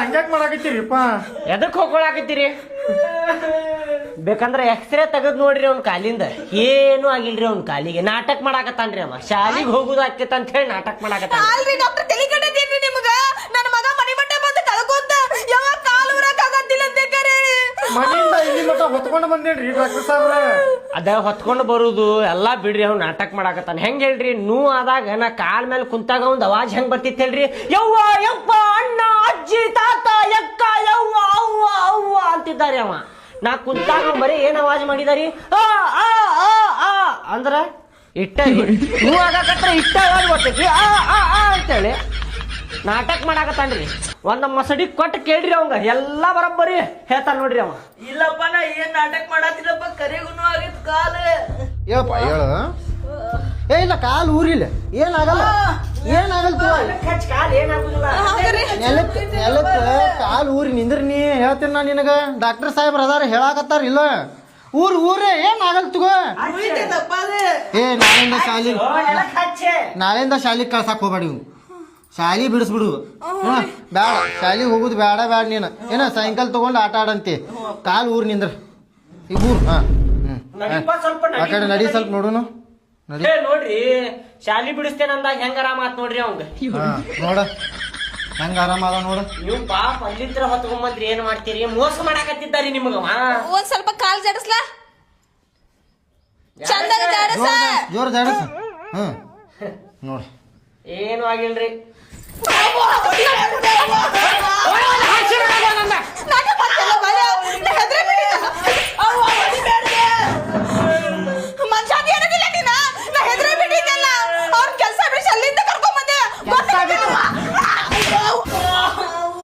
ಹಂಗ್ಯಾಕ್ ಮಾಡಾಕತ್ತೀರಿಪ್ಪ? ಎದಕ್ ಹೋಗ್ಕೊಳಕತ್ತೀರಿ? ಬೇಕಂದ್ರ ಎಕ್ಸ್ರೇ ತೆಗದ್ ನೋಡ್ರಿ ಅವ್ನ ಕಾಲಿಂದ ಏನು ಆಗಿಲ್ರಿ ಅವ್ನ ಕಾಲಿಗೆ. ನಾಟಕ ಮಾಡಾಕತ್ತಾನ್ರಿ ಅವ. ಶಾಲಿಗೆ ಹೋಗುದು ಆಕೇತ ಅಂತ ಹೇಳಿ ನಾಟಕ ಮಾಡಾಕತ್ತಾನ. ಡಾಕ್ಟರ್ ತಲೆ ಕಟ್ಟದೇನ್ರಿ ನಿಮ್ಗ? ನನ್ನ ಮಗ ಮನಿ ಮಟ್ಟ ಬಂದು ಕಳ್ಕೊಂತ ಯಾವಾಗ ಕಾಲು ಊರಕ್ ಆಗತ್ತಿಲ್ಲ ಅಂತ ಮನೆಯಿಂದ ಇಲ್ಲಿ ಮಟ್ಟ ಹೊತ್ಕೊಂಡು ಬಂದೇನ್ರಿ ಡಾಕ್ಟರ್ ಸಾಹೇಬ್ರ. ಅದ ಹೊತ್ಕೊಂಡು ಬರುದು ಎಲ್ಲಾ ಬಿಡ್ರಿ. ಅವ್ನು ನಾಟಕ ಮಾಡಾಕತ್ತಾನ. ಹೆಂಗ್ ಹೇಳ್ರಿ, ನೋವು ಆದಾಗ ನಾ ಕಾಲ್ ಮೇಲೆ ಕುಂತಾಗ ಒಂದ್ ಅವಾಜ್ ಹೆಂಗ್ ಬರ್ತಿತ್ ಹೇಳ್ರಿ? ಯವ್ವ ಯಪ್ಪ ಅಣ್ಣ ಅಜ್ಜಿ ತಾತ ಯಕ್ಕ ಯವ್ವ ಅವ್ವ ಅವ್ವ ಅಂತಿದ್ದಾರೆ. ಅವ ನಾ ಕುಂತಾಗ ಬರೀ ಏನ್ ಅವಾಜ್ ಮಾಡಿದಾರಿ? ಆ ಆ ಆ ಆ ಅಂದ್ರ ಇಟ್ಟ ನೋವು ಆಗಾಕತ್ರ ಇಟ್ಟ ಅವಾಜ್ ಬರ್ತೈತಿ. ಆ ಆ ಆ ಅಂತೇಳಿ ನಾಟಕ ಮಾಡಾಕತ್ತಾನ್ರಿ. ಒಂದ್ ಮಸಡಿ ಕೊಟ್ಟು ಕೇಳ್ರಿ ಅವಂಗ ಎಲ್ಲಾ ಬರಬ್ಬರಿ ಹೇಳ್ತಾನ ನೋಡ್ರಿ ಅವ. ಇಲ್ಲಪ್ಪ ನಾ ಏನ್ ನಾಟಕ ಮಾಡತ್ತಿಲ್ಲಪ್ಪ, ಕರೆಗುನು ಆಗಿತ್ ಕಾಲ. ಹೇಳಪ್ಪ ಹೇಳು. ಏ ಇಲ್ಲ, ಕಾಲು ಊರಿಲ್ಲ, ಏನಾಗಲ್ಲ, ಏನಾಗಲ್ಲ. ನೆಲಕ್ಕ ಕಾಲು ಊರಿ ನಿಂದ್ರಿ. ನೀ ಹೇಳ್ತೀನಿ ನಾ ನಿನಗ. ಡಾಕ್ಟರ್ ಸಾಹೇಬ್ರ ಅದಾರ ಹೇಳಾಕತ್ತಾರ. ಇಲ್ಲ ಊರೇ ಏನಾಗಲ್ ತಗೋ. ಏ ನಾಳೆಯಿಂದ ಶಾಲಿಗೆ ಕಳ್ಸಾಕ್ ಹೋಗ್ಬೇಡಿ. ಶಾಲಿ ಬಿಡಿಸ್ಬಿಡು. ಬೇಡ, ಶಾಲಿಗೆ ಹೋಗುದು ಬೇಡ ಬೇಡ. ನೀನು ಏನ ಸಾಯಂಕಾಲ ತಗೊಂಡು ಆಟ ಆಡಂತಿ. ಕಾಲು ಊರ್ ನಿಂದ್ರ ಈಗ ಊರ್. ಆ ಕಡೆ ನಡಿ ಸ್ವಲ್ಪ ನೋಡುನು. ನೋಡ್ರಿ ಶಾಲಿ ಬಿಡಿಸ್ತೇನೆ ಅಂದಾಗ ಹೆಂಗ ಆರಾಮ ಆತ್ ನೋಡ್ರಿ ಅವಂಗ. ನೋಡ ಹೆಂಗ ಆರಾಮ ಅದ ನೋಡ. ನೀವು ಪಾಪ ಅಲ್ಲಿಂದ್ರ ಹೊತ್ಕೊಂಬಂದ್ರಿ ಏನ್ ಮಾಡ್ತೀರಿ? ಮೋಸ ಮಾಡಾಕತ್ತಿದ್ದಾರಿ ನಿಮಗ. ಒಂದ್ ಸ್ವಲ್ಪ ಕಾಲ್ ಜಡಸ್ಲಾ, ಚಂದಾಗ ಜಡಸ, ಜೋರ್ ಜಡಸ. ನೋಡಿ ಏನು ಆಗಿಲ್ರಿ.